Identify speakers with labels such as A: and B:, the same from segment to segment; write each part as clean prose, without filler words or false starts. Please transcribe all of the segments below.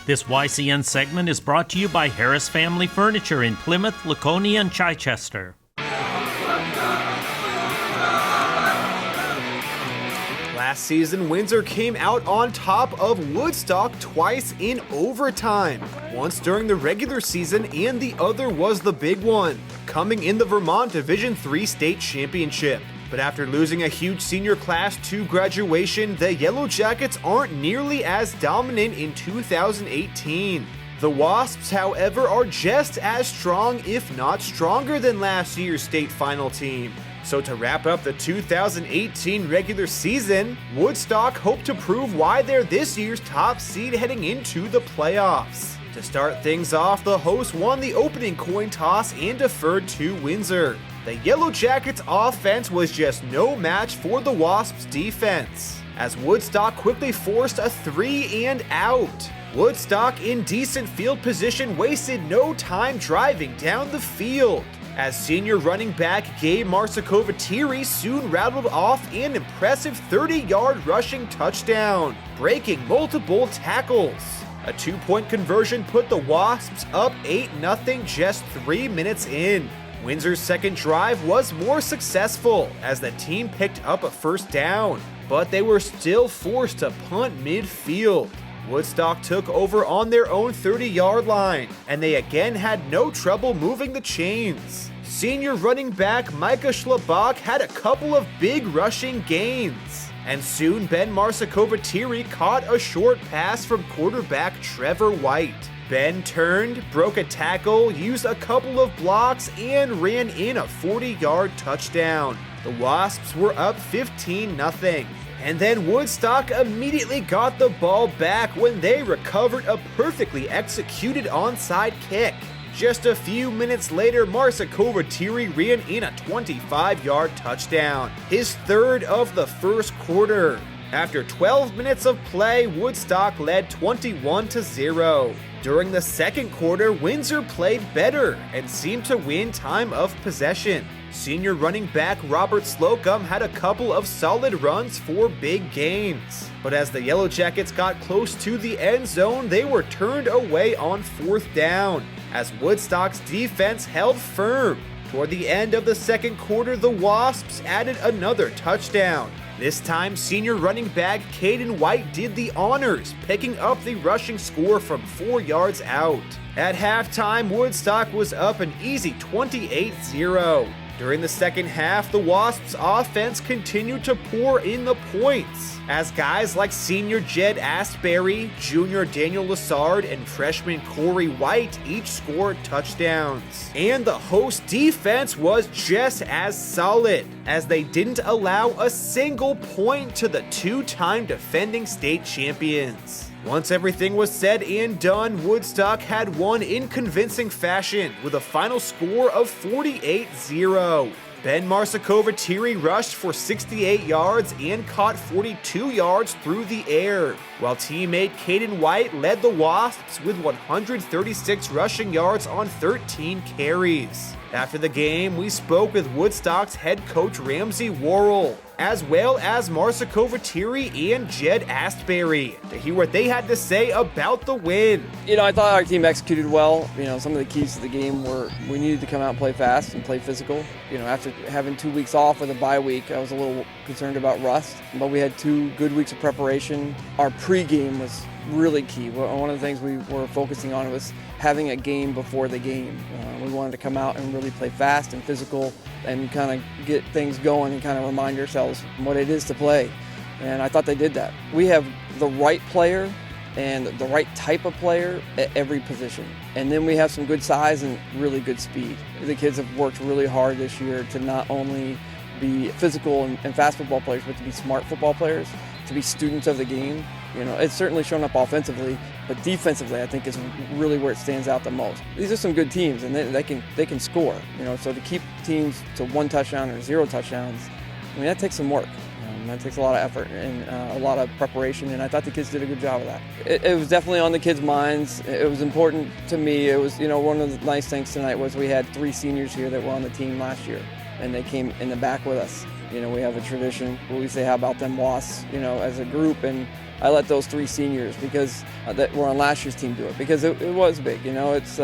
A: This YCN segment is brought to you by Harris Family Furniture in Plymouth, Laconia, and Chichester.
B: Last season, Windsor came out on top of Woodstock twice in overtime. Once during the regular season and the other was the big one, coming in the Vermont Division III State Championship. But after losing a huge senior class to graduation, the Yellow Jackets aren't nearly as dominant in 2018. The Wasps, however, are just as strong, if not stronger than last year's state final team. So to wrap up the 2018 regular season, Woodstock hope to prove why they're this year's top seed heading into the playoffs. To start things off, the hosts won the opening coin toss and deferred to Windsor. The Yellow Jackets' offense was just no match for the Wasps' defense, as Woodstock quickly forced a 3-and-out. Woodstock, in decent field position, wasted no time driving down the field, as senior running back Gabe Marsakovatiri soon rattled off an impressive 30-yard rushing touchdown, breaking multiple tackles. A 2-point conversion put the Wasps up 8-0 just 3 minutes in. Windsor's second drive was more successful as the team picked up a first down, but they were still forced to punt midfield. Woodstock took over on their own 30-yard line, and they again had no trouble moving the chains. Senior running back Micah Schlabach had a couple of big rushing gains, and soon Ben Marsakovatiri caught a short pass from quarterback Trevor White. Ben turned, broke a tackle, used a couple of blocks, and ran in a 40-yard touchdown. The Wasps were up 15-0. And then Woodstock immediately got the ball back when they recovered a perfectly executed onside kick. Just a few minutes later, Marsakovatiri ran in a 25-yard touchdown, his third of the first quarter. After 12 minutes of play, Woodstock led 21-0. During the second quarter, Windsor played better and seemed to win time of possession. Senior running back Robert Slocum had a couple of solid runs for big gains. But as the Yellow Jackets got close to the end zone, they were turned away on fourth down, as Woodstock's defense held firm. Toward the end of the second quarter, the Wasps added another touchdown. This time, senior running back Caden White did the honors, picking up the rushing score from 4 yards out. At halftime, Woodstock was up an easy 28-0. During the second half, the Wasps' offense continued to pour in the points, as guys like senior Jed Astbury, junior Daniel Lassard, and freshman Corey White each scored touchdowns. And the host defense was just as solid, as they didn't allow a single point to the two-time defending state champions. Once everything was said and done, Woodstock had won in convincing fashion with a final score of 48-0. Ben Marsakovatiri rushed for 68 yards and caught 42 yards through the air, while teammate Caden White led the Wasps with 136 rushing yards on 13 carries. After the game, we spoke with Woodstock's head coach Ramsey Worrell, as well as Marsakovatiri and Jed Astbury, to hear what they had to say about the win.
C: I thought our team executed well. Some of the keys to the game were we needed to come out and play fast and play physical. After having 2 weeks off with a bye week, I was a little concerned about rust, but we had 2 good weeks of preparation. Our pregame was really key. One of the things we were focusing on was having a game before the game. We wanted to come out and really play fast and physical and kind of get things going and kind of remind ourselves what it is to play. And I thought they did that. We have the right player and the right type of player at every position. And then we have some good size and really good speed. The kids have worked really hard this year to not only be physical and fast football players, but to be smart football players, to be students of the game. It's certainly shown up offensively, but defensively I think is really where it stands out the most. These are some good teams, and they can score. So to keep teams to 1 touchdown or 0 touchdowns, that takes some work. That takes a lot of effort and a lot of preparation, and I thought the kids did a good job of that. It was definitely on the kids' minds. It was important to me. It was, one of the nice things tonight was we had 3 seniors here that were on the team last year, and they came in the back with us. We have a tradition where we say, how about them Wasps, as a group, and I let those 3 seniors because that were on last year's team do it, because it was big. It's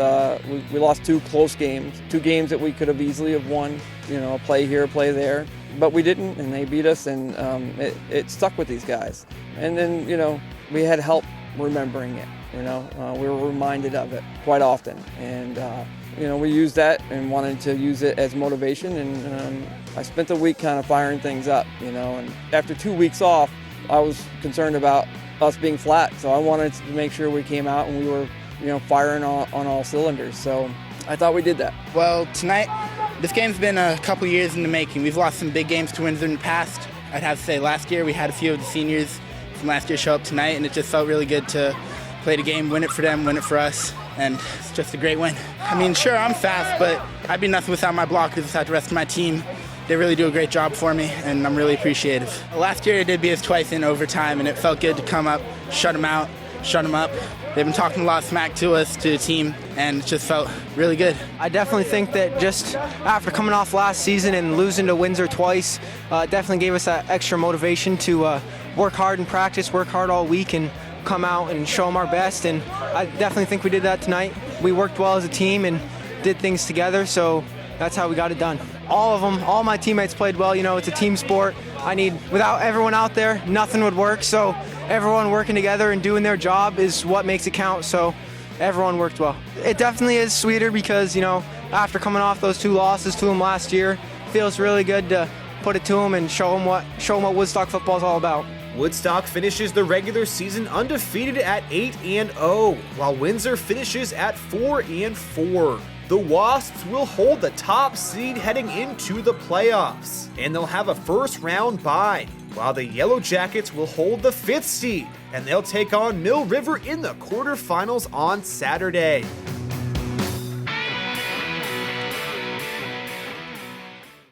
C: we lost 2 close games, 2 games that we could have easily have won. A play here, a play there, but we didn't, and they beat us, and it stuck with these guys. And then we had help remembering it. We were reminded of it quite often, and we used that and wanted to use it as motivation. And I spent the week kind of firing things up. And after 2 weeks off, I was concerned about us being flat, so I wanted to make sure we came out and we were firing on all cylinders. So I thought we did that.
D: Well, tonight, this game's been a couple years in the making. We've lost some big games to Windsor in the past. I'd have to say last year we had a few of the seniors from last year show up tonight, and it just felt really good to play the game, win it for them, win it for us, and it's just a great win. I mean, sure, I'm fast, but I'd be nothing without my blockers, without the rest of my team. They really do a great job for me, and I'm really appreciative. Last year I did beat us twice in overtime, and it felt good to come up, shut them out, shut them up. They've been talking a lot of smack to us, to the team, and it just felt really good.
E: I definitely think that just after coming off last season and losing to Windsor twice, definitely gave us that extra motivation to work hard in practice, work hard all week, and come out and show them our best. And I definitely think we did that tonight. We worked well as a team and did things together, so that's how we got it done. All of them, all my teammates played well. It's a team sport. Without everyone out there, nothing would work. So everyone working together and doing their job is what makes it count. So everyone worked well. It definitely is sweeter because, after coming off those 2 losses to them last year, it feels really good to put it to them and show them what Woodstock football is all about.
B: Woodstock finishes the regular season undefeated at 8-0, while Windsor finishes at 4-4. The Wasps will hold the top seed heading into the playoffs, and they'll have a first-round bye, while the Yellow Jackets will hold the 5th seed, and they'll take on Mill River in the quarterfinals on Saturday.